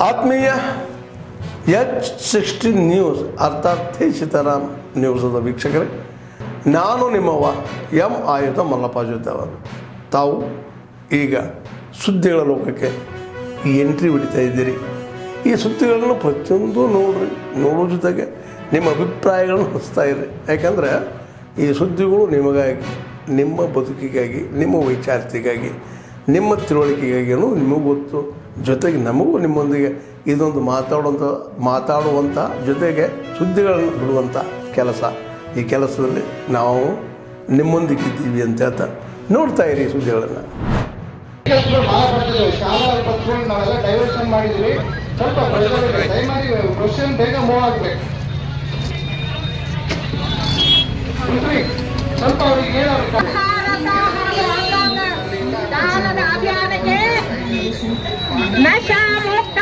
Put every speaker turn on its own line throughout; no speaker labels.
ಆತ್ಮೀಯ H16 news ಅರ್ಥಾತ್ ಸೀತಾರಾಮ್ ನ್ಯೂಸದ ವೀಕ್ಷಕರೇ, ನಾನು ನಿಮ್ಮವ ಎಂ ಆಯುಧ ಮಲ್ಲಪ್ಪ ಜೊತೆ ಅವರು. ತಾವು ಈಗ ಸುದ್ದಿಗಳ ಲೋಕಕ್ಕೆ ಎಂಟ್ರಿ ಹೊಡಿತಾ ಇದ್ದೀರಿ. ಈ ಸುದ್ದಿಗಳನ್ನು ಪ್ರತಿಯೊಂದು ನೋಡೋ ಜೊತೆಗೆ ನಿಮ್ಮ ಅಭಿಪ್ರಾಯಗಳನ್ನು ಹಚ್ತಾ ಇರಿ. ಯಾಕಂದರೆ ಈ ಸುದ್ದಿಗಳು ನಿಮಗಾಗಿ, ನಿಮ್ಮ ಬದುಕಿಗಾಗಿ, ನಿಮ್ಮ ವೈಚಾರಿಕೆಗಾಗಿ, ನಿಮ್ಮ ತಿಳುವಳಿಕೆಗಾಗಿಯೂ ನಿಮಗೂ ಗೊತ್ತು. ಜೊತೆಗೆ ನಮಗೂ ನಿಮ್ಮೊಂದಿಗೆ ಇದೊಂದು ಮಾತಾಡುವಂಥ ಜೊತೆಗೆ ಸುದ್ದಿಗಳನ್ನು ಬಿಡುವಂಥ ಕೆಲಸ. ಈ ಕೆಲಸದಲ್ಲಿ ನಾವು ನಿಮ್ಮೊಂದಿಗಿದ್ದೀವಿ ಅಂತ ಹೇಳ್ತಾ ನೋಡ್ತಾ ಇರಿ ಸುದ್ದಿಗಳನ್ನು.
ಶಾಲಾ ಬಸ್ಗಳು ನಾವೆಲ್ಲ ಡೈವರ್ಷನ್ ಮಾಡಿದ್ವಿ. ಸ್ವಲ್ಪ ದಯಮಾಡಿ ಕ್ವಶನ್ ಬೇಗ ಮೂವ್ ಆಗಬೇಕು. ಸ್ವಲ್ಪ ಅವ್ರಿಗೆ ಹೇಳೋದು
ಅಭಿಯಾನಕ್ಕೆ ನಶಾ ಮುಕ್ತ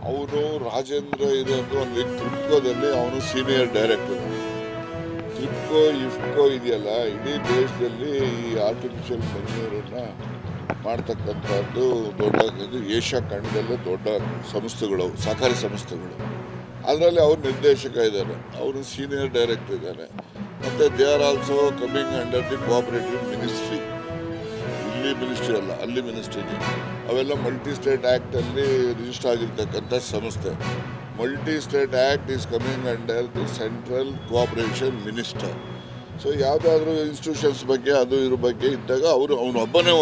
ಅವನು ರಾಜೇಂದ್ರ ಇರೋದು ಒಂದು ಟ್ರಿಪ್ಕೋದಲ್ಲಿ ಅವನು ಸೀನಿಯರ್ ಡೈರೆಕ್ಟರ್. ಟ್ರಿಪ್ಕೋ ಇಫ್ಕೋ ಇದೆಯಲ್ಲ, ಇಡೀ ದೇಶದಲ್ಲಿ ಈ ಆರ್ಟಿಫಿಷಿಯಲ್ ಮೆನ್ಯೂರನ್ನ ಮಾಡ್ತಕ್ಕಂಥದ್ದು ದೊಡ್ಡ ಏಷ್ಯಾ ಖಂಡದಲ್ಲೇ ದೊಡ್ಡ ಸಂಸ್ಥೆಗಳು, ಸಹಕಾರಿ ಸಂಸ್ಥೆಗಳು. ಅದರಲ್ಲಿ ಅವ್ರು ನಿರ್ದೇಶಕ ಇದ್ದಾರೆ, ಅವರು ಸೀನಿಯರ್ ಡೈರೆಕ್ಟರ್ ಇದ್ದಾರೆ. ಮತ್ತು they are also coming under the cooperative ministry. ಇಲ್ಲಿ ಮಿನಿಸ್ಟ್ರಿ ಅಲ್ಲ, ಅಲ್ಲಿ ಮಿನಿಸ್ಟ್ರಿ ಇದೆ. ಅವೆಲ್ಲ ಮಲ್ಟಿ ಸ್ಟೇಟ್ ಆ್ಯಕ್ಟಲ್ಲಿ ರಿಜಿಸ್ಟರ್ ಆಗಿರ್ತಕ್ಕಂಥ ಸಂಸ್ಥೆ. Multi state act is coming under the central cooperation minister. So ಯಾವುದಾದ್ರೂ ಇನ್ಸ್ಟಿಟ್ಯೂಷನ್ಸ್ ಬಗ್ಗೆ ಅದು ಇದ್ರ ಬಗ್ಗೆ ಇದ್ದಾಗ ಅವನೊಬ್ಬನೇ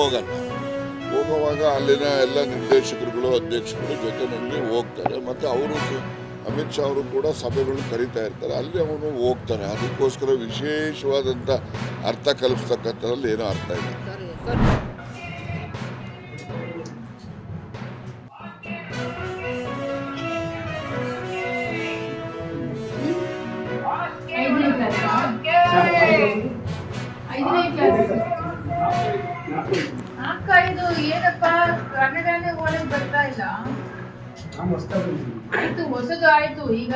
ಹೋಗುವಾಗ ಅಲ್ಲಿನ ಎಲ್ಲ ನಿರ್ದೇಶಕರುಗಳು ಅಧ್ಯಕ್ಷರುಗಳು ಜೊತೆನಲ್ಲಿ ಹೋಗ್ತಾರೆ. ಮತ್ತು ಅವರು ಅಮಿತ್ ಶಾ ಅವರು ಕೂಡ ಸಭೆಗಳು ಕರೀತಾ ಇರ್ತಾರೆ, ಅಲ್ಲಿ ಅವನು ಹೋಗ್ತಾನೆ. ಅದಕ್ಕೋಸ್ಕರ ವಿಶೇಷವಾದಂಥ ಅರ್ಥ ಕಲ್ಪಿಸ್ತಕ್ಕಂಥದ್ರಲ್ಲಿ ಏನೋ ಅರ್ಥ ಇದೆ.
ಅಕ್ಕ ಇದು ಏನಪ್ಪ ಕನ್ನಡನೇ ಒಳಗೆ ಬರ್ತಾ ಇಲ್ಲ. ಆಯ್ತು ಹೊಸದು ಆಯ್ತು, ಈಗ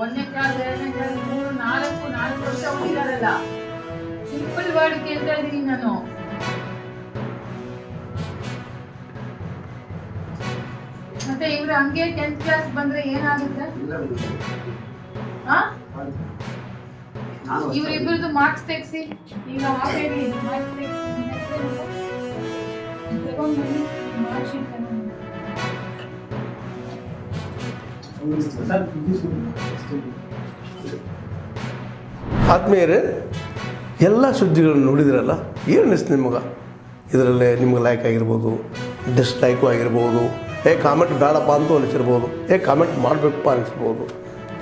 1ನೇ ಕ್ಲಾಸ್ 2ನೇ ಕ್ಲಾಸ್ 3 4 ವರ್ಷ ಹೋಗಿದಾರಲ್ಲ. ಸಿಂಪಲ್ ವರ್ಡ್ ಕೇಳ್ತಾ ಇದೀನಿ ನಾನು. ಮತ್ತೆ ಇವ್ರು ಹಂಗೆ 10th ಕ್ಲಾಸ್ ಬಂದ್ರೆ ಏನಾಗುತ್ತೆ? ಇವರಿಬ್ಬರದು ಮಾರ್ಕ್ಸ್ ತೆಗ್ಸಿ, ಈಗ ಆಲ್ರೆಡಿ ಮಾರ್ಕ್ಸ್ ತೆಗ್ಸಿ ಮಾರ್ಕ್ ಶೀಟ್
ಆತ್ಮೀಯರೇ, ಎಲ್ಲ ಸುದ್ದಿಗಳನ್ನು ನೋಡಿದ್ರಲ್ಲ, ಏನು ಅನಿಸ್ತು ನಿಮಗೆ? ಇದರಲ್ಲೇ ನಿಮ್ಗೆ ಲೈಕ್ ಆಗಿರ್ಬೋದು, ಡಿಸ್ಲೈಕು ಆಗಿರ್ಬೋದು, ಕಾಮೆಂಟ್ ಬೇಡಪ್ಪ ಅಂತೂ ಅನಿಸಿರ್ಬೋದು, ಕಾಮೆಂಟ್ ಮಾಡಬೇಕಪ್ಪ ಅನಿಸಿರ್ಬೋದು,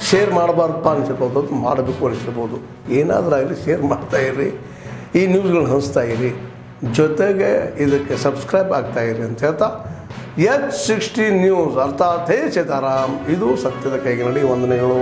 ಶೇರ್ ಮಾಡಬಾರ್ದಪ್ಪ ಅನಿಸಿರ್ಬೋದು, ಅದು ಮಾಡಬೇಕು ಅನಿಸಿರ್ಬೋದು. ಏನಾದರೂ ಆಗಲಿ ಶೇರ್ ಮಾಡ್ತಾಯಿರಿ, ಈ ನ್ಯೂಸ್ಗಳನ್ನ ಹಂಚ್ತಾ ಇರಿ, ಜೊತೆಗೆ ಇದಕ್ಕೆ ಸಬ್ಸ್ಕ್ರೈಬ್ ಆಗ್ತಾಯಿರಿ ಅಂತ ಹೇಳ್ತಾ H16 ನ್ಯೂಸ್ ಅರ್ಥಾತ್ ಹೇ ಸೀತಾರಾಮ್, ಇದು ಸತ್ಯದ ಕೈಗೆ ನಡಿ. ವಂದನೆಗಳು.